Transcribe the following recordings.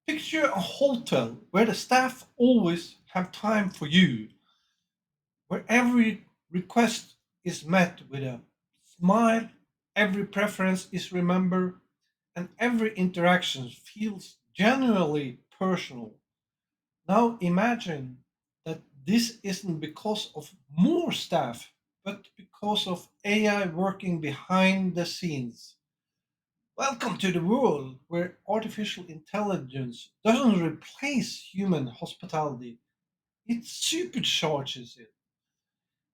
Picture a hotel where the staff always have time for you, where every request is met with a smile, every preference is remembered, and every interaction feels genuinely personal. Now imagine that this isn't because of more staff, but because of AI working behind the scenes. Welcome to the world where artificial intelligence doesn't replace human hospitality, it supercharges it.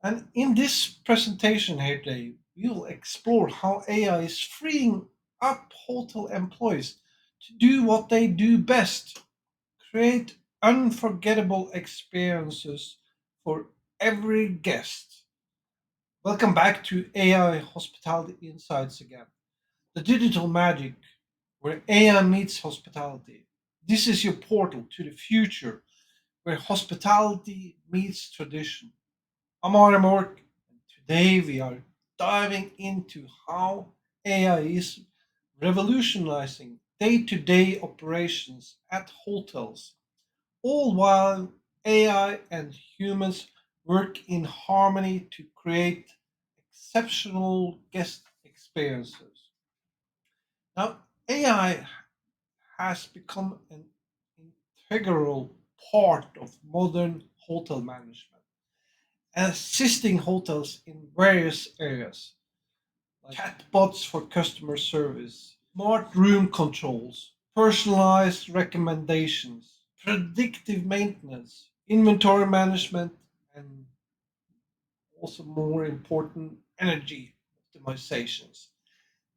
And in this presentation here today, we will explore how AI is freeing up hotel employees to do what they do best: create unforgettable experiences for every guest. Welcome back to AI Hospitality Insights again, the digital magic where AI meets hospitality. This is your portal to the future where hospitality meets tradition. I'm Armork, and today we are diving into how AI is revolutionizing day to day operations at hotels, all while AI and humans work in harmony to create exceptional guest experiences. Now, AI has become an integral part of modern hotel management, assisting hotels in various areas like chatbots for customer service, smart room controls, personalized recommendations, predictive maintenance, inventory management, and also more important, energy optimizations.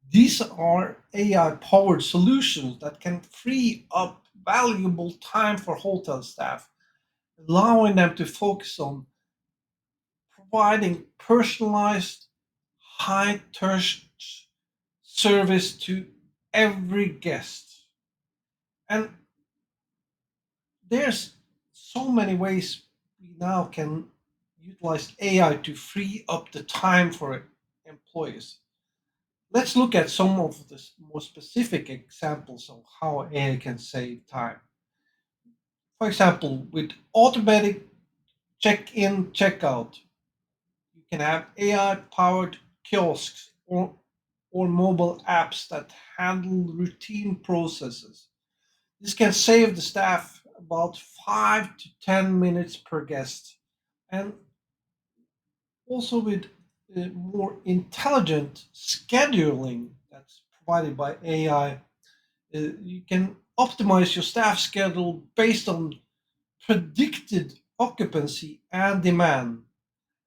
These are AI powered solutions that can free up valuable time for hotel staff, allowing them to focus on providing personalized, high touch service to every guest. And there's so many ways we now can utilize AI to free up the time for employees. Let's look at some of the more specific examples of how AI can save time. For example, with automatic check in, checkout, you can have AI powered kiosks or mobile apps that handle routine processes. This can save the staff about 5 to 10 minutes per guest. And also with more intelligent scheduling that's provided by AI, you can optimize your staff schedule based on predicted occupancy and demand.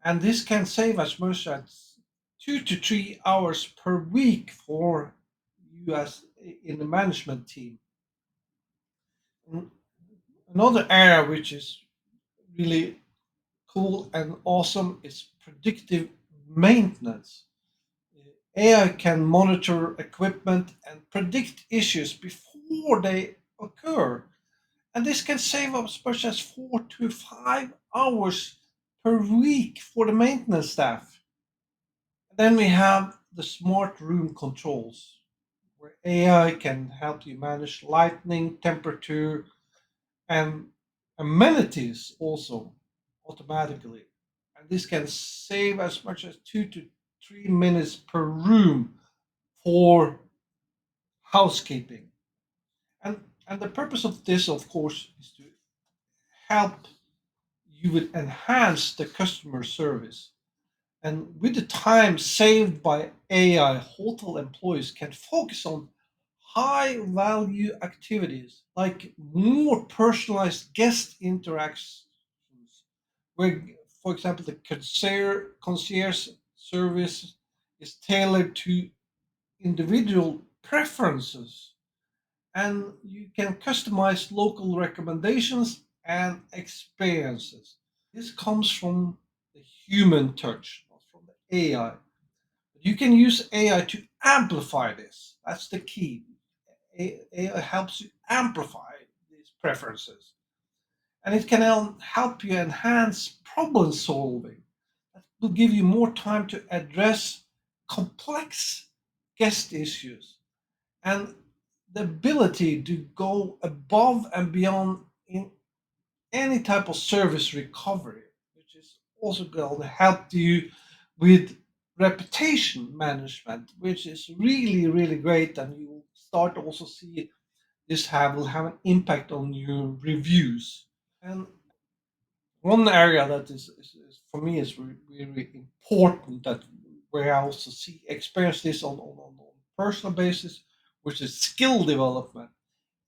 And this can save as much as 2 to 3 hours per week for you as in the management team. Mm, Another area which is really cool and awesome is predictive maintenance. AI can monitor equipment and predict issues before they occur. And this can save as much as 4 to 5 hours per week for the maintenance staff. Then we have the smart room controls, where AI can help you manage lighting, temperature, and amenities also automatically. And this can save as much as 2 to 3 minutes per room for housekeeping. And the purpose of this, of course, is to help you would enhance the customer service. And with the time saved by AI, hotel employees can focus on high value activities like more personalized guest interactions, where, for example, the concierge service is tailored to individual preferences, and you can customize local recommendations and experiences. This comes from the human touch, not from the AI. You can use AI to amplify this. That's the key. AI helps you amplify these preferences, and it can help you enhance problem solving. That will give you more time to address complex guest issues. And the ability to go above and beyond in any type of service recovery, which is also going to help you with reputation management, which is really, really great. And you will start to also see this will have an impact on your reviews. And one area that is for me is really important, that where I also see experience this on personal basis, which is skill development.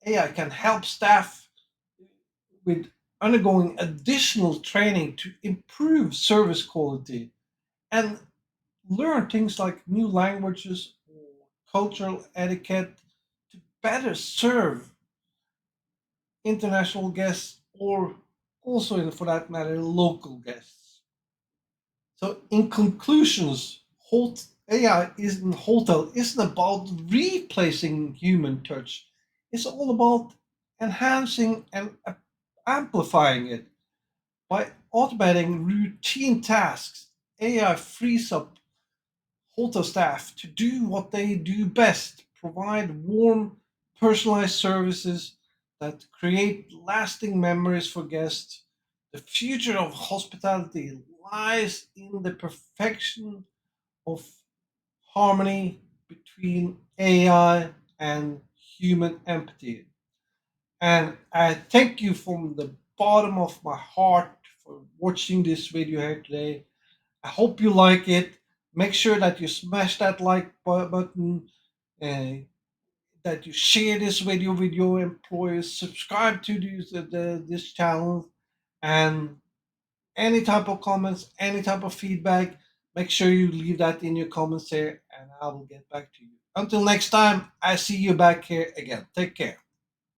AI can help staff with undergoing additional training to improve service quality and learn things like new languages or cultural etiquette to better serve international guests or also, for that matter, local guests. So, in conclusions, AI isn't hotel isn't about replacing human touch. It's all about enhancing and amplifying it. By automating routine tasks, AI frees up hotel staff to do what they do best: provide warm, personalized services that create lasting memories for guests. The future of hospitality lies in the perfection of harmony between AI and human empathy. And I thank you from the bottom of my heart for watching this video here today. I hope you like it. Make sure that you smash that like button, uh, that you share this video with your employers, subscribe to this channel, and any type of comments, any type of feedback, make sure you leave that in your comments here, and I will get back to you. Until next time, I see you back here again. Take care.